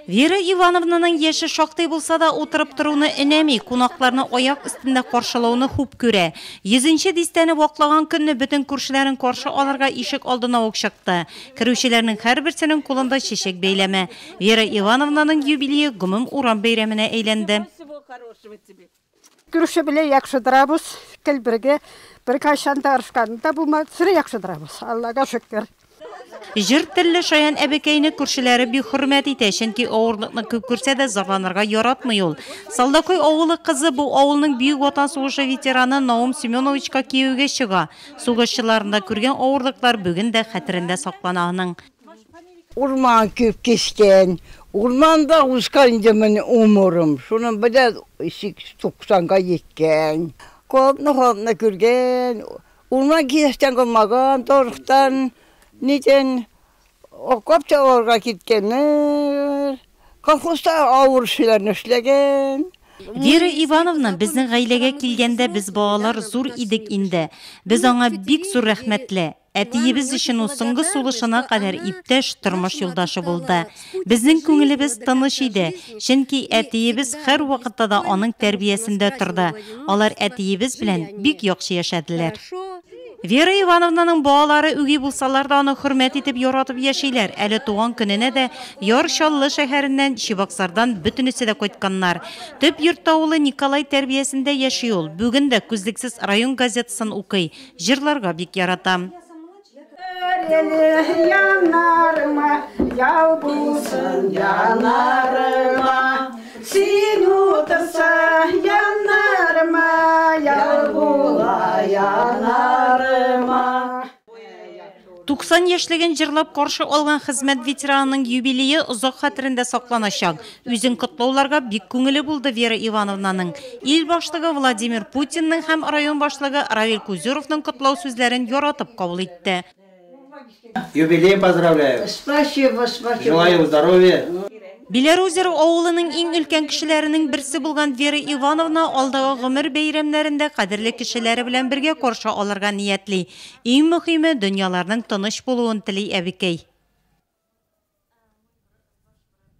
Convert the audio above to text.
Вера Ивановнаның яшы шактый булса да утырып торуны энеми, кунакларны аяк өстендә каршылауны хуп күрә. 100нче дистәне ваклаган көнне бөтен күршеләрен каршы алырга ишек алдына ук чыкты. Кирүчеләрнең һәрберсенең кулында чәчәк бәйләме. Вера Ивановнаның юбилее гомум урам бәйрәменә әйләнде. Күрше белән яхшыдырабыз, килбергә бер кайшанда арышканда булма, сирә яхшыдырабыз. Аллага шөкер. Җыр телле Шаян әбекәйне күршеләре бик хөрмәт итә, чөнки авырлыкны күп күрсә дә зарланырга яратмый ул. Салдакой авылы кызы бу авылның бөек ватан сугышы ветераны Наум Семеновичка кияүгә чыга. Сугышчыларында күргән авырлыклар бүген дә хәтерендә саклана аның. Урман күп кескән, урманда узган инде мен умырым. Шуның белән 90-га yetkән. Күпне күргән, урман кескән булмаган, торыктан Neden okapça orga gitkenler, kolxozda авыр şeyler эшләгән. Вера Ивановна безнең гаиләгә килгәндә без балалар зур идек инде. Без аңа бик зур рәхмәтле. Әтиебез өчен ул соңгы сулышына кадәр иптәш тормыш юлдашы булды. Безнең күңелебез тыныч иде, чөнки әтиебез һәр вакытта да аның тәрбиясендә торды. Алар әтиебез белән бик яхшы яшәделәр. Вера Ивановнаның балалары үги булсалар да аны хөрмәт итеп яратып яшиләр. Әле туган көненә дә Яршаллы шәһәреннән Чебоксардан бөтенесе дә кайтканнар. Төп йорт авылы Николай тәрбиясендә яши ул. Бүген дә күзлексез район газетасын укый. Җырларга бик яратам. Янарыма, яу булсын янарыма, син утырса янарыма, яу була янарыма. 90 яшьлеген җырлап каршы алган хезмәт ветеранының юбилее озак хәтерендә сакланачак. Үзен котлауларга бик күңеле булды Вера Ивановнаның. Ил башлыгы Владимир Путинның һәм район башлыгы Равиль Кузеровның котлау сүзләрен яратып кабул итте. Юбилей поздравляю. Спасибо. Желаю здоровья. Белорусия авылының иң өлкән кешеләренең берсе булган Вера Ивановна алдагы гомер бәйрәмнәрендә кадерле кешеләре белән бергә каршы алырга ниятли. Иң мөһиме дөньяларның тыныч булуын тели әбекәй.